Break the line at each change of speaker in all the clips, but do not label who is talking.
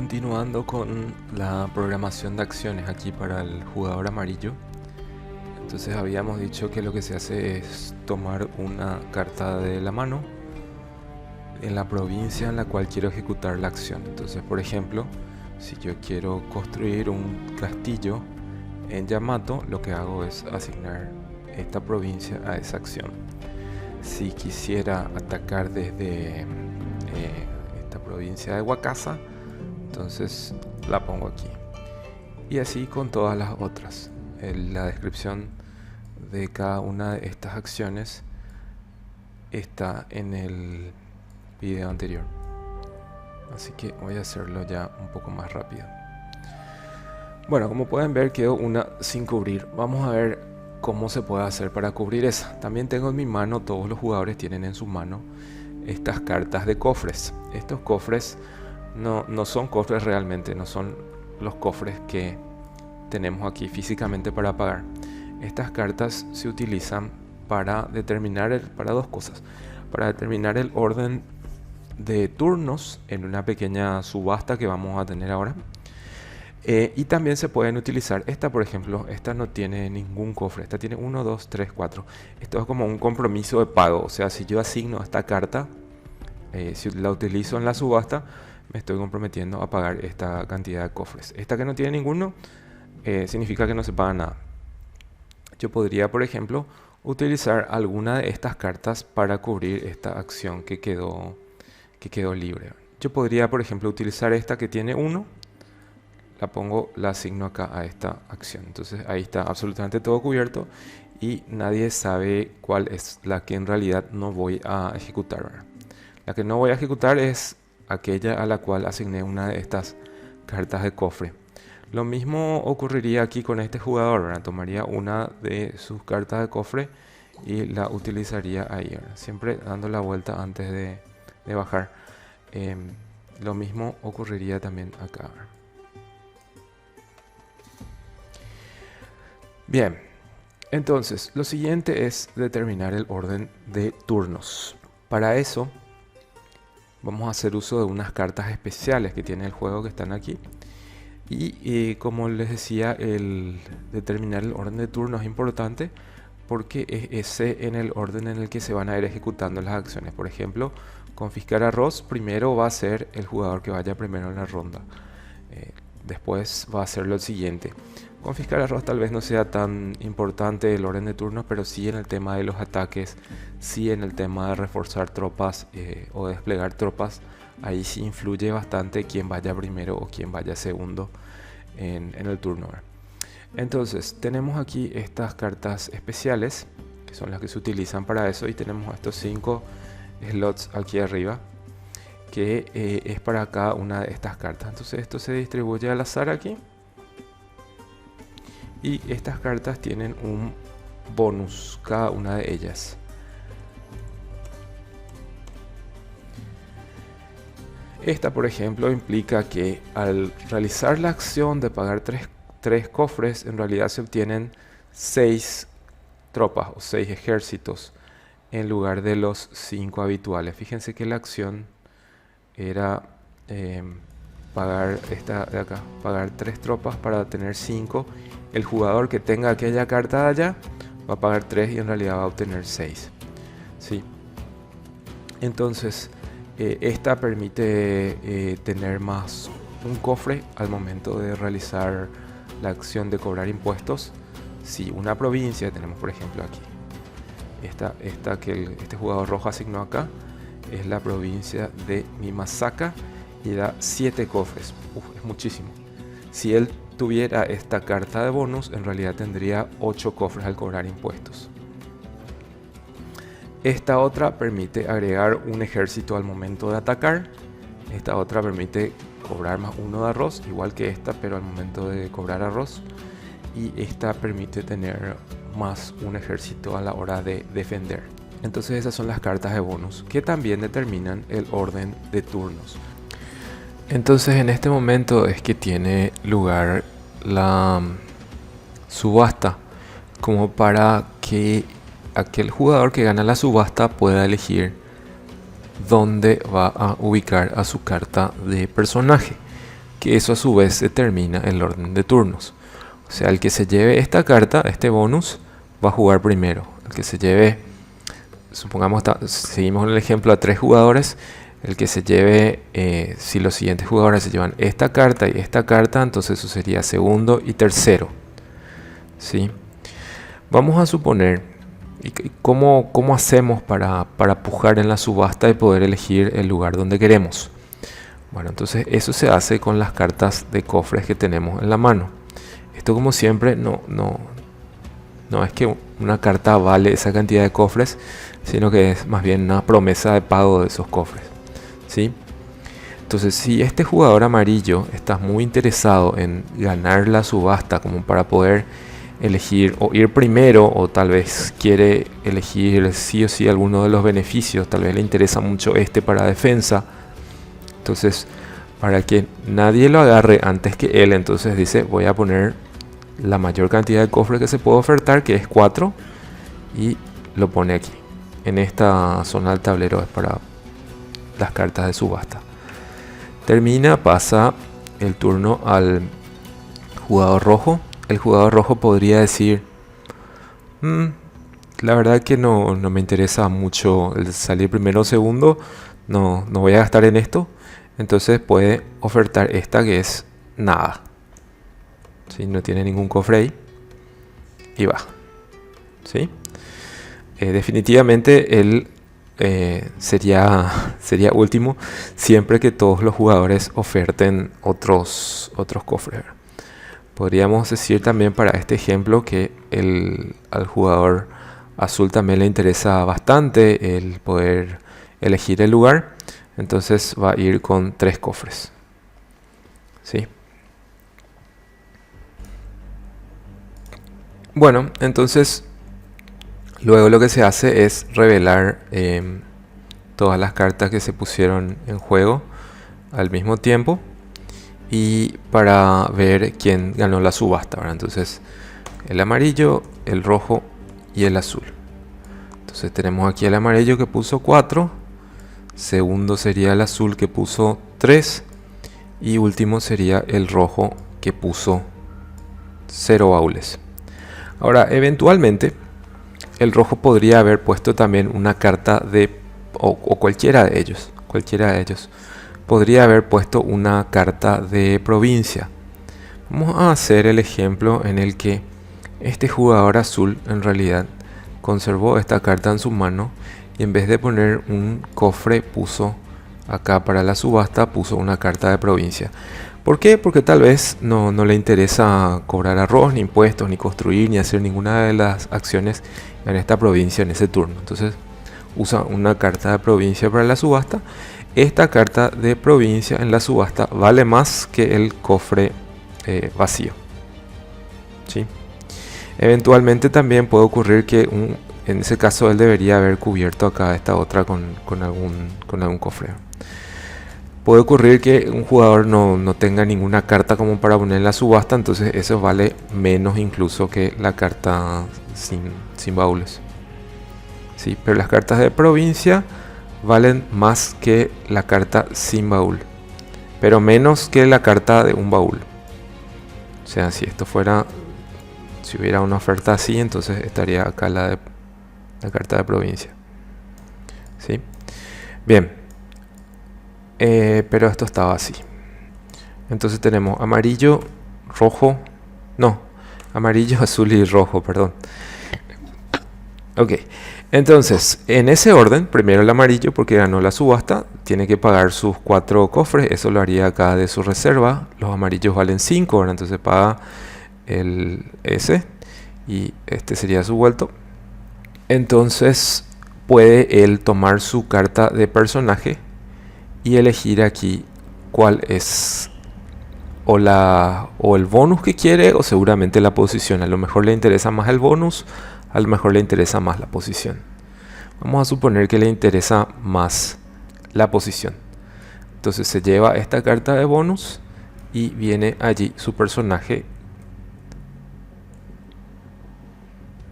Continuando con la programación de acciones aquí para el jugador amarillo. Entonces habíamos dicho que lo que se hace es tomar una carta de la mano en la provincia en la cual quiero ejecutar la acción. Entonces, por ejemplo, si yo quiero construir un castillo en Yamato, lo que hago es asignar esta provincia a esa acción. Si quisiera atacar desde esta provincia de Wakasa, entonces la pongo aquí. Y así con todas las otras. La descripción de cada una de estas acciones está en el video anterior. Así que voy a hacerlo ya un poco más rápido. Bueno, como pueden ver, quedó una sin cubrir. Vamos a ver cómo se puede hacer para cubrir esa. También tengo en mi mano, todos los jugadores tienen en su mano estas cartas de cofres. Estos cofres no son cofres realmente, no son los cofres que tenemos aquí físicamente para pagar. Estas cartas se utilizan para determinar para dos cosas. Para determinar el orden de turnos en una pequeña subasta que vamos a tener ahora. Y también se pueden utilizar, esta por ejemplo, esta no tiene ningún cofre, esta tiene 1, 2, 3, 4. Esto es como un compromiso de pago, o sea, si yo asigno esta carta, si la utilizo en la subasta, me estoy comprometiendo a pagar esta cantidad de cofres. Esta que no tiene ninguno, significa que no se paga nada. Yo podría, por ejemplo, utilizar alguna de estas cartas para cubrir esta acción que quedó libre. Yo podría, por ejemplo, utilizar esta que tiene 1, la asigno acá a esta acción. Entonces ahí está absolutamente todo cubierto y nadie sabe cuál es la que en realidad no voy a ejecutar, ¿verdad? La que no voy a ejecutar es aquella a la cual asigné una de estas cartas de cofre. Lo mismo ocurriría aquí con este jugador, ¿verdad? Tomaría una de sus cartas de cofre y la utilizaría ahí, ¿verdad? Siempre dando la vuelta antes de bajar. Lo mismo ocurriría también acá, ¿verdad? Bien, entonces lo siguiente es determinar el orden de turnos. Para eso vamos a hacer uso de unas cartas especiales que tiene el juego que están aquí. Y como les decía, el determinar el orden de turnos es importante porque es ese en el orden en el que se van a ir ejecutando las acciones. Por ejemplo, confiscar arroz primero va a ser el jugador que vaya primero en la ronda. Después va a hacerlo el siguiente. Confiscar arroz tal vez no sea tan importante el orden de turnos, pero sí en el tema de los ataques, sí en el tema de reforzar tropas o desplegar tropas. Ahí sí influye bastante quién vaya primero o quién vaya segundo en el turno. Entonces tenemos aquí estas cartas especiales, que son las que se utilizan para eso, y tenemos estos 5 slots aquí arriba, que es para cada una de estas cartas. Entonces esto se distribuye al azar aquí. Y estas cartas tienen un bonus, cada una de ellas. Esta, por ejemplo, implica que al realizar la acción de pagar 3 cofres, en realidad se obtienen 6 tropas o 6 ejércitos en lugar de los 5 habituales. Fíjense que la acción era pagar esta de acá, pagar 3 tropas para tener 5. El jugador que tenga aquella carta de allá va a pagar 3 y en realidad va a obtener 6. ¿Sí? Entonces esta permite tener más un cofre al momento de realizar la acción de cobrar impuestos. Si una provincia, tenemos por ejemplo aquí esta que este jugador rojo asignó acá, es la provincia de Mimasaka y da 7 cofres. Es muchísimo. Si él tuviera esta carta de bonus, en realidad tendría 8 cofres al cobrar impuestos. Esta otra permite agregar un ejército al momento de atacar. Esta otra permite cobrar más 1 de arroz, igual que esta, pero al momento de cobrar arroz. Y esta permite tener más un ejército a la hora de defender. Entonces esas son las cartas de bonus que también determinan el orden de turnos. Entonces en este momento es que tiene lugar la subasta, como para que aquel jugador que gana la subasta pueda elegir dónde va a ubicar a su carta de personaje. que eso a su vez determina el orden de turnos. O sea, el que se lleve esta carta, este bonus, va a jugar primero. El que se lleve, supongamos, seguimos en el ejemplo a 3 jugadores. El que se lleve, si los siguientes jugadores se llevan esta carta y esta carta, entonces eso sería segundo y tercero. ¿Sí? Vamos a suponer, ¿cómo hacemos para pujar en la subasta y poder elegir el lugar donde queremos? Bueno, entonces eso se hace con las cartas de cofres que tenemos en la mano. Esto, como siempre, no es que una carta vale esa cantidad de cofres, sino que es más bien una promesa de pago de esos cofres, ¿sí? Entonces, si este jugador amarillo está muy interesado en ganar la subasta como para poder elegir o ir primero, o tal vez quiere elegir sí o sí alguno de los beneficios, tal vez le interesa mucho este para defensa, entonces para que nadie lo agarre antes que él, entonces dice: voy a poner la mayor cantidad de cofres que se puede ofertar, que es 4, y lo pone aquí en esta zona del tablero. Es para las cartas de subasta. Termina, pasa el turno al jugador rojo. El jugador rojo podría decir: la verdad que no me interesa mucho el salir primero o segundo, no voy a gastar en esto. Entonces puede ofertar esta, que es nada, ¿sí? No tiene ningún cofre ahí y va, ¿sí? Definitivamente él sería último siempre que todos los jugadores oferten otros cofres. Podríamos decir también para este ejemplo que al jugador azul también le interesa bastante el poder elegir el lugar, entonces va a ir con 3 cofres, ¿sí? Bueno, entonces luego lo que se hace es revelar todas las cartas que se pusieron en juego al mismo tiempo, y para ver quién ganó la subasta, ¿verdad? Entonces el amarillo, el rojo y el azul. Entonces tenemos aquí el amarillo que puso 4, segundo sería el azul que puso 3, y último sería el rojo que puso 0 baúles. Ahora, eventualmente el rojo podría haber puesto también una carta o cualquiera de ellos podría haber puesto una carta de provincia. Vamos a hacer el ejemplo en el que este jugador azul en realidad conservó esta carta en su mano, y en vez de poner un cofre puso acá para la subasta, puso una carta de provincia. ¿Por qué? Porque tal vez no le interesa cobrar arroz, ni impuestos, ni construir, ni hacer ninguna de las acciones en esta provincia en ese turno. Entonces usa una carta de provincia para la subasta. Esta carta de provincia en la subasta vale más que el cofre vacío, ¿sí? Eventualmente también puede ocurrir que en ese caso él debería haber cubierto acá esta otra con algún cofre. Puede ocurrir que un jugador no tenga ninguna carta como para poner en la subasta, entonces eso vale menos incluso que la carta sin baúles, ¿sí? Pero las cartas de provincia valen más que la carta sin baúl, pero menos que la carta de un baúl. O sea, si hubiera una oferta así, entonces estaría acá la carta de provincia, ¿sí? Bien, pero esto estaba así. Entonces tenemos amarillo, rojo, amarillo, azul y rojo, perdón. Ok, entonces en ese orden, primero el amarillo porque ganó la subasta, tiene que pagar sus 4 cofres, eso lo haría acá de su reserva. Los amarillos valen 5, ¿verdad? Entonces paga ese, y este sería su vuelto. Entonces puede él tomar su carta de personaje y elegir aquí cuál es o el bonus que quiere, o seguramente la posición. A lo mejor le interesa más el bonus, a lo mejor le interesa más la posición. Vamos a suponer que le interesa más la posición. Entonces se lleva esta carta de bonus y viene allí su personaje,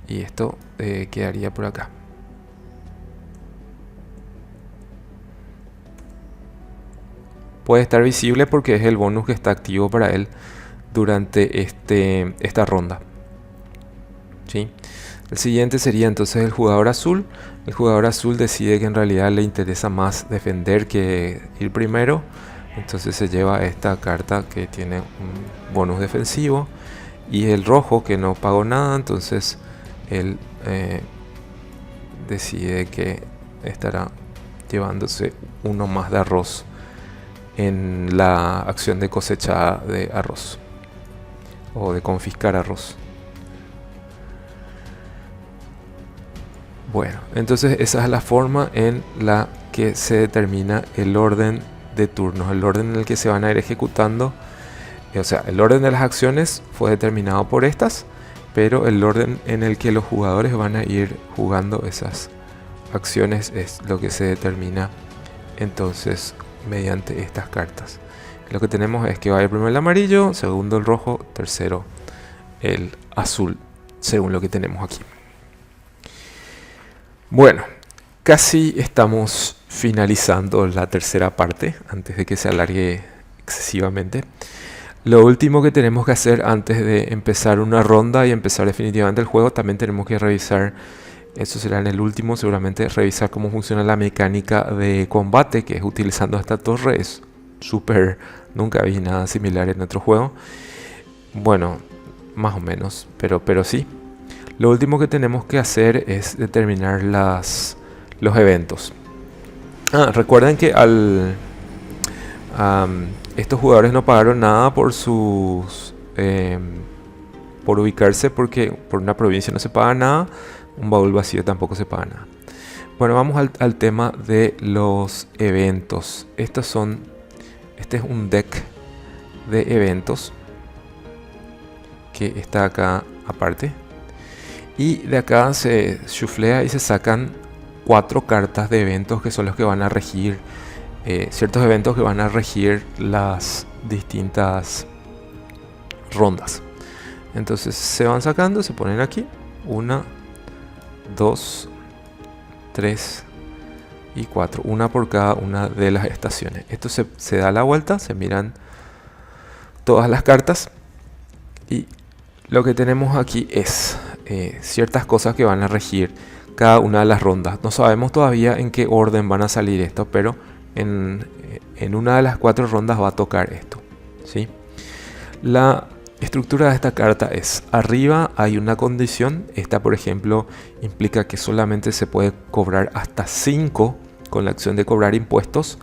y esto quedaría por acá. puede estar visible porque es el bonus que está activo para él durante esta ronda. ¿Sí? El siguiente sería entonces el jugador azul. El jugador azul decide que en realidad le interesa más defender que ir primero. Entonces se lleva esta carta que tiene un bonus defensivo. Y el rojo, que no pagó nada, entonces él decide que estará llevándose uno más de arroz en la acción de cosecha de arroz o de confiscar arroz. Bueno, entonces esa es la forma en la que se determina el orden de turnos, el orden en el que se van a ir ejecutando. O sea, el orden de las acciones fue determinado por estas, pero el orden en el que los jugadores van a ir jugando esas acciones es lo que se determina entonces mediante estas cartas. Lo que tenemos es que va a ir primero el amarillo, segundo el rojo, tercero el azul, según lo que tenemos aquí. Bueno, casi estamos finalizando la tercera parte antes de que se alargue excesivamente. Lo último que tenemos que hacer antes de empezar una ronda y empezar definitivamente el juego, también tenemos que revisar, eso será en el último seguramente, revisar cómo funciona la mecánica de combate, que es utilizando esta torre. Es súper, nunca vi nada similar en otro juego. Bueno, más o menos, pero sí. Lo último que tenemos que hacer es determinar los eventos. Recuerden que estos jugadores no pagaron nada por por ubicarse, porque por una provincia no se paga nada, un baúl vacío tampoco se paga nada. Bueno, vamos al tema de los eventos. Este es un deck de eventos que está acá aparte. Y de acá se chuflea y se sacan 4 cartas de eventos que son los que van a regir ciertos eventos que van a regir las distintas rondas. Entonces se van sacando, se ponen aquí 1, 2, 3 y 4, una por cada una de las estaciones. Esto se da la vuelta, se miran todas las cartas y lo que tenemos aquí es ciertas cosas que van a regir cada una de las rondas. No sabemos todavía en qué orden van a salir esto, pero en una de las 4 rondas va a tocar esto, ¿sí? La estructura de esta carta es: arriba hay una condición. Esta, por ejemplo, implica que solamente se puede cobrar hasta 5 con la acción de cobrar impuestos,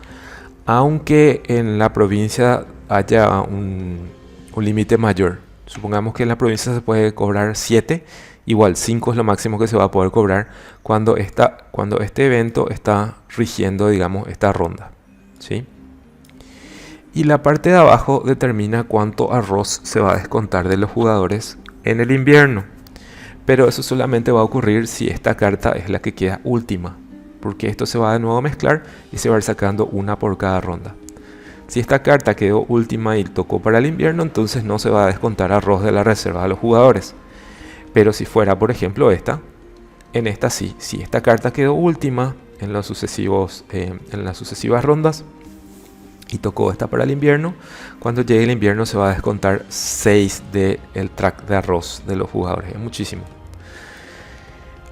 aunque en la provincia haya un límite mayor. Supongamos que en la provincia se puede cobrar 7, igual 5 es lo máximo que se va a poder cobrar cuando este evento está rigiendo, digamos, esta ronda, ¿sí? Y la parte de abajo determina cuánto arroz se va a descontar de los jugadores en el invierno. Pero eso solamente va a ocurrir si esta carta es la que queda última, porque esto se va de nuevo a mezclar y se va a ir sacando una por cada ronda. Si esta carta quedó última y tocó para el invierno, entonces no se va a descontar arroz de la reserva de los jugadores. Pero si fuera, por ejemplo, en esta sí. Si esta carta quedó última en las sucesivas rondas y tocó esta para el invierno, cuando llegue el invierno se va a descontar 6 del track de arroz de los jugadores. Es muchísimo.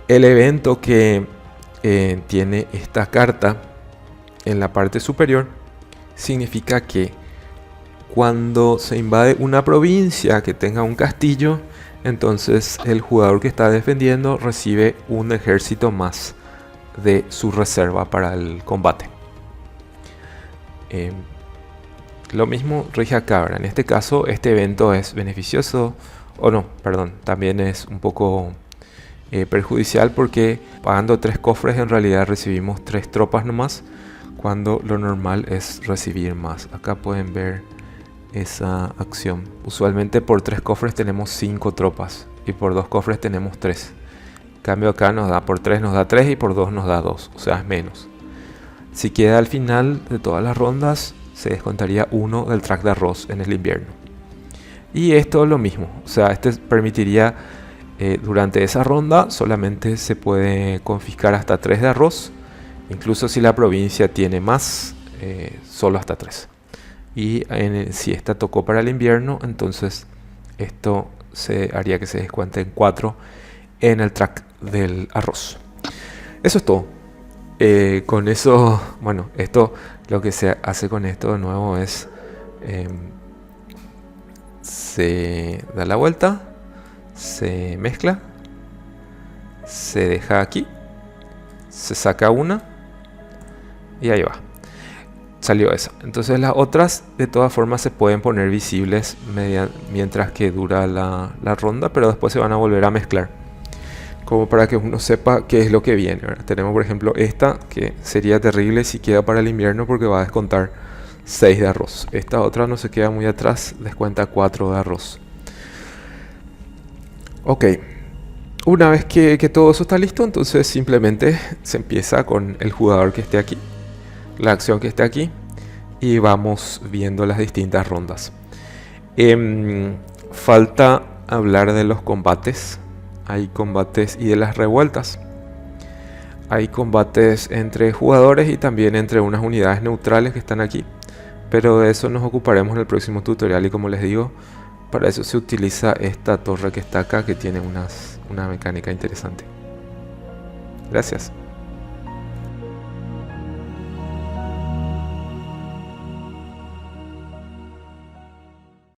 El evento que tiene esta carta en la parte superior significa que cuando se invade una provincia que tenga un castillo, entonces el jugador que está defendiendo recibe un ejército más de su reserva para el combate. Lo mismo rige acá. En este caso, este evento es beneficioso, o no, perdón, también es un poco perjudicial, porque pagando 3 cofres en realidad recibimos 3 tropas nomás, cuando lo normal es recibir más. Acá pueden ver esa acción. Usualmente por 3 cofres tenemos 5 tropas y por 2 cofres tenemos 3. En cambio acá por 3 nos da 3 y por 2 nos da 2, o sea, es menos. Si queda al final de todas las rondas, se descontaría 1 del track de arroz en el invierno. Y esto es lo mismo, o sea, este permitiría durante esa ronda solamente se puede confiscar hasta 3 de arroz. Incluso si la provincia tiene más, solo hasta 3. y si esta tocó para el invierno, entonces esto se haría que se descuente en 4 en el track del arroz. Eso es todo. Con eso, bueno, esto lo que se hace con esto de nuevo es se da la vuelta, se mezcla, se deja aquí, se saca una y ahí va. Salió esa. Entonces las otras de todas formas se pueden poner visibles mientras que dura la ronda, pero después se van a volver a mezclar, como para que uno sepa qué es lo que viene, ¿verdad? Tenemos por ejemplo esta, que sería terrible si queda para el invierno porque va a descontar 6 de arroz. Esta otra no se queda muy atrás, descuenta 4 de arroz. Ok, una vez que todo eso está listo, entonces simplemente se empieza con el jugador que esté aquí, la acción que esté aquí, y vamos viendo las distintas rondas. Falta hablar de los combates. Hay combates y de las revueltas. Hay combates entre jugadores y también entre unas unidades neutrales que están aquí, pero de eso nos ocuparemos en el próximo tutorial. Y como les digo, para eso se utiliza esta torre que está acá, que tiene una mecánica interesante. Gracias.